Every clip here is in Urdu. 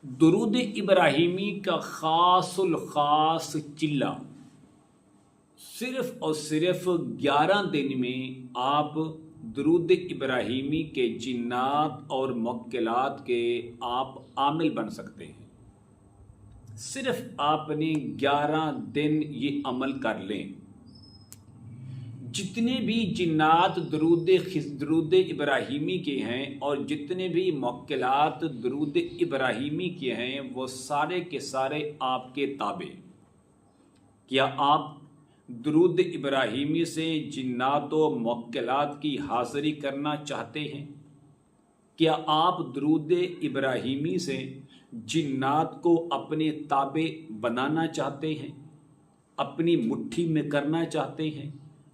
درود ابراہیمی کا خاص الخاص چلہ صرف اور صرف 11 دن میں آپ درود ابراہیمی کے جنات اور موکلات کے آپ عامل بن سکتے ہیں۔ صرف آپ نے 11 دن یہ عمل کر لیں۔ جتنے بھی جنات درود ابراہیمی کے ہیں اور جتنے بھی موکلات درود ابراہیمی کے ہیں وہ سارے کے سارے آپ کے تابع۔ کیا آپ درود ابراہیمی سے جنات و موکلات کی حاضری کرنا چاہتے ہیں؟ کیا آپ درود ابراہیمی سے جنات کو اپنے تابع بنانا چاہتے ہیں؟ اپنی مٹھی میں کرنا چاہتے ہیں؟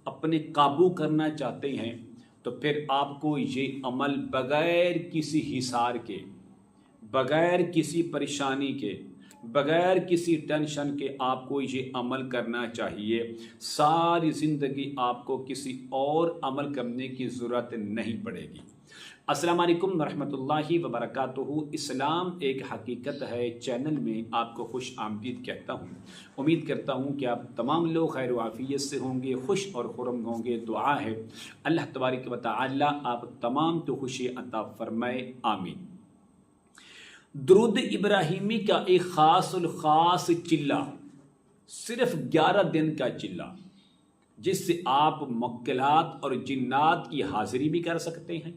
اپنے قابو کرنا چاہتے ہیں؟ تو پھر آپ کو یہ عمل بغیر کسی حصار کے، بغیر کسی پریشانی کے، بغیر کسی ٹینشن کے آپ کو یہ عمل کرنا چاہیے۔ ساری زندگی آپ کو کسی اور عمل کرنے کی ضرورت نہیں پڑے گی۔ السلام علیکم ورحمۃ اللہ وبرکاتہ۔ اسلام ایک حقیقت ہے چینل میں آپ کو خوش آمدید کہتا ہوں۔ امید کرتا ہوں کہ آپ تمام لوگ خیر و عافیت سے ہوں گے، خوش اور خرم ہوں گے۔ دعا ہے اللہ تبارک و تعالی آپ تمام کو خوشی عطا فرمائے، آمین۔ درود ابراہیمی کا ایک خاص الخاص چلہ، صرف 11 دن کا چلہ، جس سے آپ موکلات اور جنات کی حاضری بھی کر سکتے ہیں،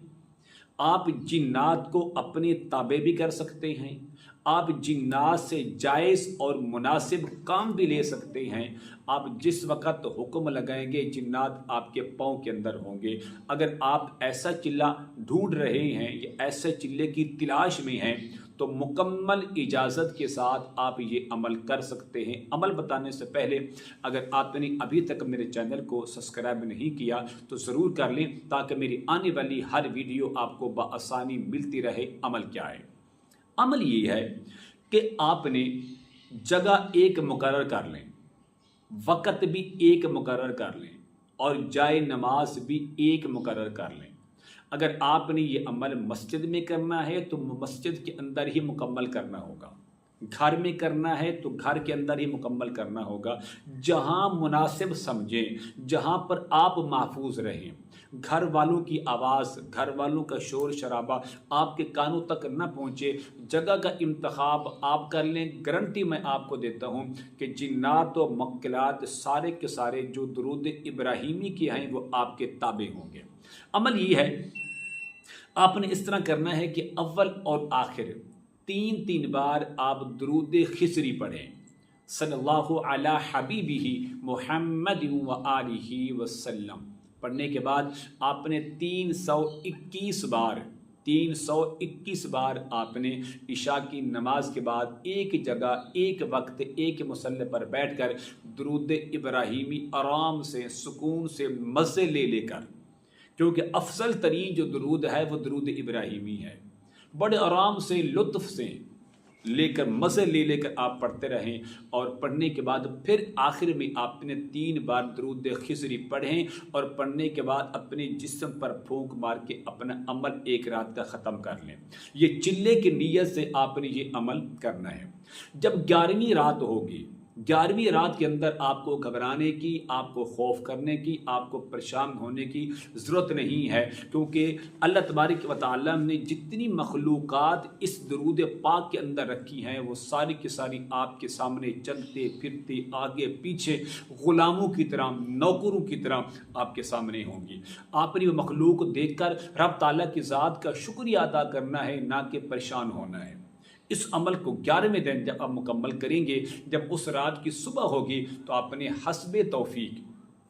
آپ جنات کو اپنے تابع بھی کر سکتے ہیں، آپ جنات سے جائز اور مناسب کام بھی لے سکتے ہیں۔ آپ جس وقت حکم لگائیں گے جنات آپ کے پاؤں کے اندر ہوں گے۔ اگر آپ ایسا چلہ ڈھونڈ رہے ہیں یا ایسے چلے کی تلاش میں ہیں تو مکمل اجازت کے ساتھ آپ یہ عمل کر سکتے ہیں۔ عمل بتانے سے پہلے اگر آپ نے ابھی تک میرے چینل کو سبسکرائب نہیں کیا تو ضرور کر لیں تاکہ میری آنے والی ہر ویڈیو آپ کو بآسانی ملتی رہے۔ عمل کیا ہے؟ عمل یہ ہے کہ آپ نے جگہ ایک مقرر کر لیں، وقت بھی ایک مقرر کر لیں اور جائے نماز بھی ایک مقرر کر لیں۔ اگر آپ نے یہ عمل مسجد میں کرنا ہے تو مسجد کے اندر ہی مکمل کرنا ہوگا، گھر میں کرنا ہے تو گھر کے اندر ہی مکمل کرنا ہوگا، جہاں مناسب سمجھیں، جہاں پر آپ محفوظ رہیں، گھر والوں کی آواز، گھر والوں کا شور شرابہ آپ کے کانوں تک نہ پہنچے، جگہ کا انتخاب آپ کر لیں۔ گارنٹی میں آپ کو دیتا ہوں کہ جنات و موکلات سارے کے سارے جو درود ابراہیمی کے ہیں وہ آپ کے تابع ہوں گے۔ عمل یہ ہے، آپ نے اس طرح کرنا ہے کہ اول اور آخر 3 بار آپ درود خضری پڑھیں، صلی اللہ علی حبیبہ محمد و آلہ وسلم۔ پڑھنے کے بعد آپ نے 321 بار آپ نے عشاء کی نماز کے بعد ایک جگہ، ایک وقت، ایک مصلی پر بیٹھ کر درود ابراہیمی آرام سے، سکون سے، مزے لے کر، کیونکہ افضل ترین جو درود ہے وہ درود ابراہیمی ہے، بڑے آرام سے، لطف سے لے کر، مزے لے کر آپ پڑھتے رہیں۔ اور پڑھنے کے بعد پھر آخر میں آپ نے 3 بار درود خضری پڑھیں اور پڑھنے کے بعد اپنے جسم پر پھونک مار کے اپنا عمل ایک رات کا ختم کر لیں۔ یہ چلے کی نیت سے آپ نے یہ عمل کرنا ہے۔ جب 11ویں رات ہوگی، 11ویں رات کے اندر آپ کو گھبرانے کی، آپ کو خوف کرنے کی، آپ کو پریشان ہونے کی ضرورت نہیں ہے، کیونکہ اللہ تبارک و تعالی نے جتنی مخلوقات اس درود پاک کے اندر رکھی ہیں وہ ساری کی ساری آپ کے سامنے چلتے پھرتے، آگے پیچھے، غلاموں کی طرح، نوکروں کی طرح آپ کے سامنے ہوں گی۔ آپ نے وہ مخلوق دیکھ کر رب تعالیٰ کی ذات کا شکریہ ادا کرنا ہے، نہ کہ پریشان ہونا ہے۔ اس عمل کو 11ویں دن جب آپ مکمل کریں گے، جب اس رات کی صبح ہوگی تو آپ نے حسب توفیق،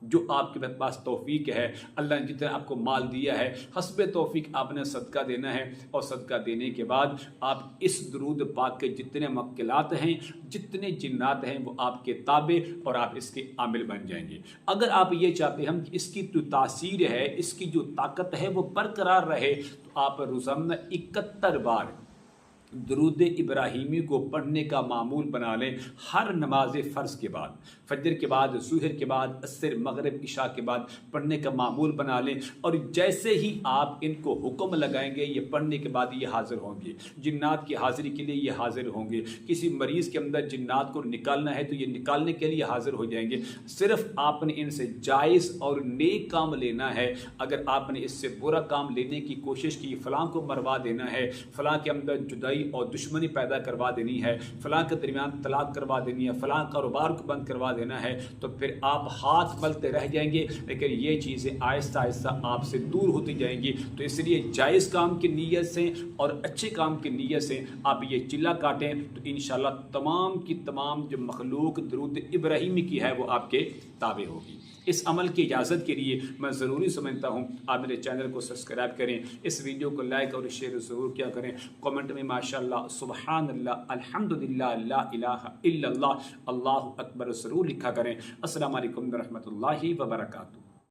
جو آپ کے پاس توفیق ہے، اللہ نے جتنا آپ کو مال دیا ہے، حسب توفیق آپ نے صدقہ دینا ہے، اور صدقہ دینے کے بعد آپ اس درود پاک کے جتنے موکلات ہیں، جتنے جنات ہیں وہ آپ کے تابع اور آپ اس کے عامل بن جائیں گے۔ اگر آپ یہ چاہتے ہیں کہ اس کی جو تاثیر ہے، اس کی جو طاقت ہے وہ برقرار رہے، تو آپ روزانہ 71 بار درود ابراہیمی کو پڑھنے کا معمول بنا لیں ہر نماز فرض کے بعد، فجر کے بعد، ظہر کے بعد، عصر، مغرب، عشاء کے بعد پڑھنے کا معمول بنا لیں، اور جیسے ہی آپ ان کو حکم لگائیں گے یہ پڑھنے کے بعد یہ حاضر ہوں گے، جنات کی حاضری کے لیے یہ حاضر ہوں گے، کسی مریض کے اندر جنات کو نکالنا ہے تو یہ نکالنے کے لیے حاضر ہو جائیں گے۔ صرف آپ نے ان سے جائز اور نیک کام لینا ہے۔ اگر آپ نے اس سے برا کام لینے کی کوشش کی، فلاں کو مروا دینا ہے، فلاں کے اندر جدائی اور دشمنی پیدا کروا دینی ہے، فلاں کے درمیان طلاق کروا دینی ہے، فلاں کاروبار کو بند کروا دینا ہے، تو پھر آپ ہاتھ ملتے رہ جائیں گے، لیکن یہ چیزیں آہستہ آہستہ آپ سے دور ہوتی جائیں گی۔ تو اس لیے جائز کام کی نیت سے اور اچھے کام کی نیت سے آپ یہ چلہ کاٹیں تو انشاءاللہ تمام کی تمام جو مخلوق درود ابراہیمی کی ہے وہ آپ کے تابع ہوگی۔ اس عمل کی اجازت کے لیے میں ضروری سمجھتا ہوں آپ میرے چینل کو سبسکرائب کریں، اس ویڈیو کو لائک اور شیئر ضرور کیا کریں، کمنٹ میں ماشاءاللہ، سبحان اللہ، الحمدللہ، لا الہ الا اللہ، اللہ اکبر ضرور لکھا کریں۔ السلام علیکم ورحمۃ اللہ وبرکاتہ۔